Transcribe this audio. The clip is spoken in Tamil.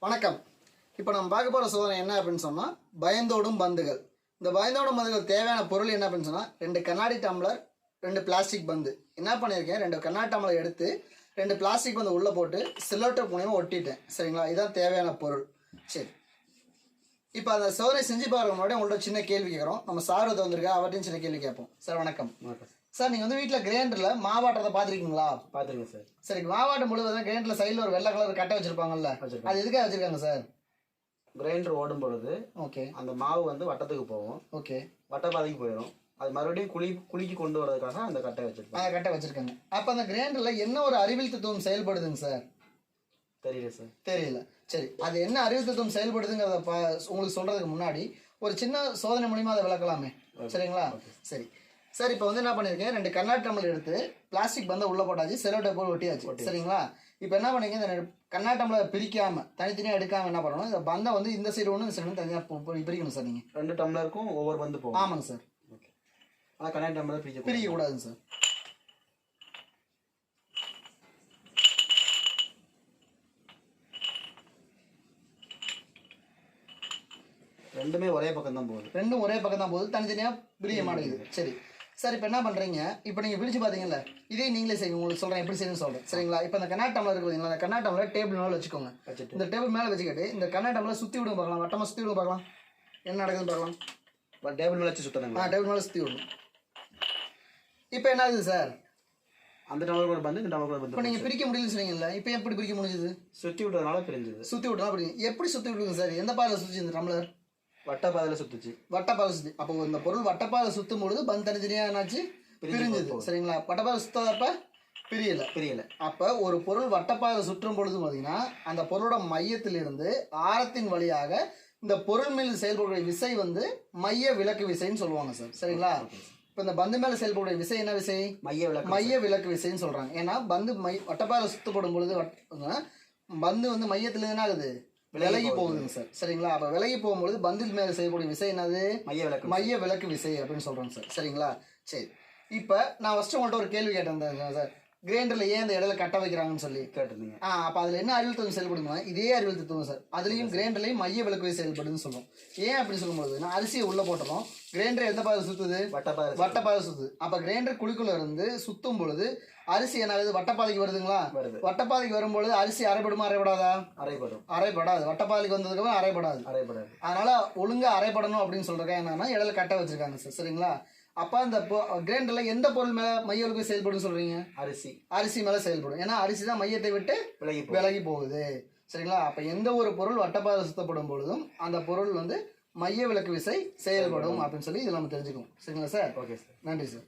வணக்கம். இப்போ நம்ம பார்க்க போகிற சோதனை என்ன அப்படின்னு சொன்னால் பயந்தோடும் பந்துகள். இந்த பயந்தோடும் பந்துகள் தேவையான பொருள் என்ன அப்படின்னு சொன்னால் 2 கண்ணாடி டம்ளர் 2 பிளாஸ்டிக் பந்து. என்ன பண்ணியிருக்கேன், 2 கண்ணாடி டம்ளர் எடுத்து 2 பிளாஸ்டிக் பந்து உள்ளே போட்டு சில்லோட்டர் மூலியமாக ஒட்டிட்டேன். சரிங்களா, இதுதான் தேவையான பொருள். சரி, இப்போ அந்த சோதனை செஞ்சு பார்க்க முன்னாடி உங்கள்ட்ட சின்ன கேள்வி கேட்குறோம். நம்ம சார் வந்திருக்கா, அவர்கிட்டையும் சின்ன கேள்வி கேட்போம். சார் வணக்கம். சார், நீங்கள் வீட்டில் கிரைண்டரில் மாவாட்டத்தை பார்த்துருக்கீங்களா? பார்த்துருக்கேன் சார். சரி, மாவாட்டும் பொழுது கிரைண்டரில் சைடில் ஒரு வெள்ளை கலர் கட்டை வச்சிருப்பாங்கல்ல, அது எதுக்காக வச்சிருக்காங்க சார்? கிரைண்டர் ஓடும் பொழுது ஓகே, அந்த மாவு வட்டத்துக்கு போகும். ஓகே, வட்டப்பாதைக்கு போயிடும். அது மறுபடியும் குளிக்கு கொண்டு வரதுக்காக அந்த கட்டை வச்சிருக்காங்க. அந்த கட்டை வச்சிருக்காங்க. அப்போ அந்த கிரைண்டரில் என்ன ஒரு அறிவியல் தத்துவம் செயல்படுதுங்க சார்? தெரியல சார். தெரியல. சரி, அது என்ன அறிவியல் தத்துவம் செயல்படுதுங்கிறத உங்களுக்கு சொல்றதுக்கு முன்னாடி ஒரு சின்ன சோதனை மூலியமா அதை விளக்கலாமே. சரிங்களா? சரி சார், இப்போ என்ன பண்ணியிருக்கேன், 2 கண்ணாடி டம்ளர் எடுத்து பிளாஸ்டிக் பந்தை உள்ள போட்டாச்சு, செலோ டேப் ஒட்டியாச்சு. சரிங்களா, இப்போ என்ன பண்ணிருக்கேன், இந்த கண்ணாடி டம்ளர் பிரிக்காம தனித்தனியாக எடுக்காம என்ன பண்ணணும், இந்த பந்தை இந்த சைடு ஒன்று இந்த சைடு ஒன்று தனியாக பிரிக்கணும் சார். நீங்கள் 2 டம்ளருக்கும் ஒவ்வொரு பந்து போகும். ஆமாங்க சார். ஓகே, ஆனால் கண்ணாடி டம்ளர் பிரிக்க கூடாதுங்க சார். ரெண்டுமே ஒரே பக்கம் தான் போகுது. ரெண்டும் ஒரே பக்கம் தான் போகுது, தனித்தனியாக பிரிய மாட்டேங்குது. சரி சார், இப்போ என்ன பண்ணுறீங்க, இப்போ நீங்கள் பிரித்து பார்த்தீங்கல்ல, இதே நீங்களே செய்யுங்க. உங்களுக்கு சொல்கிறேன் எப்படி செய்யணும்னு சொல்கிறேன். சரிங்களா, இப்போ அந்த கண்ணாடி டம்ளர் இருக்குது பார்த்தீங்களா, அந்த கண்ணாடி டம்ளர் டேபிள் மேலே வச்சுக்கோங்க. இந்த டேபிள் மேலே வச்சுக்கிட்டு இந்த கண்ணாடி டம்ளர் சுற்றி விடுங்க பார்க்கலாம். வட்டமாக சுற்றி விடுங்க பார்க்கலாம், என்ன நடக்குதுன்னு பார்க்கலாம். டேபிள் மேலே வச்சு சுற்றணும். டேபிள் மேலே சுற்றி விடணும். இப்போ என்ன ஆகுது சார், அந்த டம்ளர் கூட பந்து இந்த டம்ளர் கூட பந்து. இப்போ நீங்கள் பிரிக்க முடியலன்னு சொன்னீங்கல்ல, இப்போ எப்படி பிரிக்க முடிஞ்சது? சுற்றி விட்டதுனால பிரிஞ்சுது. சுற்றி விட்டதுனால பிரிஞ்சு. எப்படி சுற்றி விடுங்க சார்? எந்த பாதையில் சுற்றி இந்த டம்ளர்? வட்டப்பாதையில் சுற்றுச்சு. வட்டப்பாதை சுற்றி. அப்போ இந்த பொருள் வட்டப்பாதை சுற்றும் பொழுது பந்து தனித்தனியாக என்னாச்சு, பிரிஞ்சுது. சரிங்களா, வட்டப்பாதை சுத்தாதப்ப பிரியல. அப்போ ஒரு பொருள் வட்டப்பாதை சுற்றும் பொழுது பார்த்தீங்கன்னா அந்த பொருளோட மையத்திலிருந்து ஆரத்தின் வழியாக இந்த பொருள் மேல் செயல்படக்கூடிய விசை மைய விலக்கு விசைன்னு சொல்லுவாங்க சார். சரிங்களா, இப்போ இந்த பந்து மேலே செயல்படக்கூடிய விசை என்ன விசை? மைய விலக்கு விசைன்னு சொல்றாங்க. ஏன்னா பந்து வட்டப்பாதை சுத்தப்படும் பொழுது பந்து மையத்துல என்ன ஆகுது, விலகி போகுதுங்க சார். சரிங்களா, அப்போ விலகி போகும்பொழுது பந்தில் மேலே செய்யக்கூடிய விசை என்னது? மைய விலக்கு விசை அப்படின்னு சொல்றோம் சார். சரிங்களா, சரி. இப்போ நான் ஃபர்ஸ்ட் உங்கள்கிட்ட ஒரு கேள்வி கேட்டேன் சார், கிரைண்டரில் ஏன் இந்த இடையில கட்ட வைக்கிறாங்கன்னு சொல்லி கேட்டிருந்தீங்க. அப்போ அதில் என்ன அறிவியல் தத்துவம் செயல்படுமா? இதே அறிவியல் தத்துவம் சார். அதுலேயும் கிரைண்டர்லையும் மைய விலக்கு செயல்படுதுன்னு சொல்லுவோம். ஏன் அப்படின்னு சொல்லும்போது, நான் அரிசியை உள்ளே போட்டுறோம், கிரைண்டர் எந்த பாதை சுற்றுது? வட்டப்பாதை சுற்றுது. அப்போ கிரைண்டர் குழிக்குள்ள இருந்து சுற்றும் பொழுது அரிசி என்ன ஆகுது, வட்டப்பாதைக்கு வருதுங்களா? வட்டப்பாதைக்கு வரும்பொழுது அரிசி அரைப்படுமா அரைப்படாதா? அரைப்படாது. வட்டப்பாதைக்கு வந்ததுக்கு அரைப்படாது. அதனால ஒழுங்கா அரைப்படணும் அப்படின்னு சொல்றேன். என்னன்னா இடையில கட்ட வச்சிருக்காங்க சார். சரிங்களா, அப்ப அந்த கிரைண்டர்ல எந்த பொருள் மேல மைய விலக்கு செயல்படும் சொல்றீங்க? அரிசி மேல செயல்படும். ஏன்னா அரிசி தான் மையத்தை விட்டு விலகி போகுது. சரிங்களா, அப்ப எந்த ஒரு பொருள் வட்டப்பாதை சுத்தப்படும் பொழுதும் அந்த பொருள் மைய விலக்கு விசை செயல்படும் அப்படின்னு சொல்லி இதில் நம்ம தெரிஞ்சுக்கணும். சரிங்களா சார்? ஓகே சார், நன்றி சார்.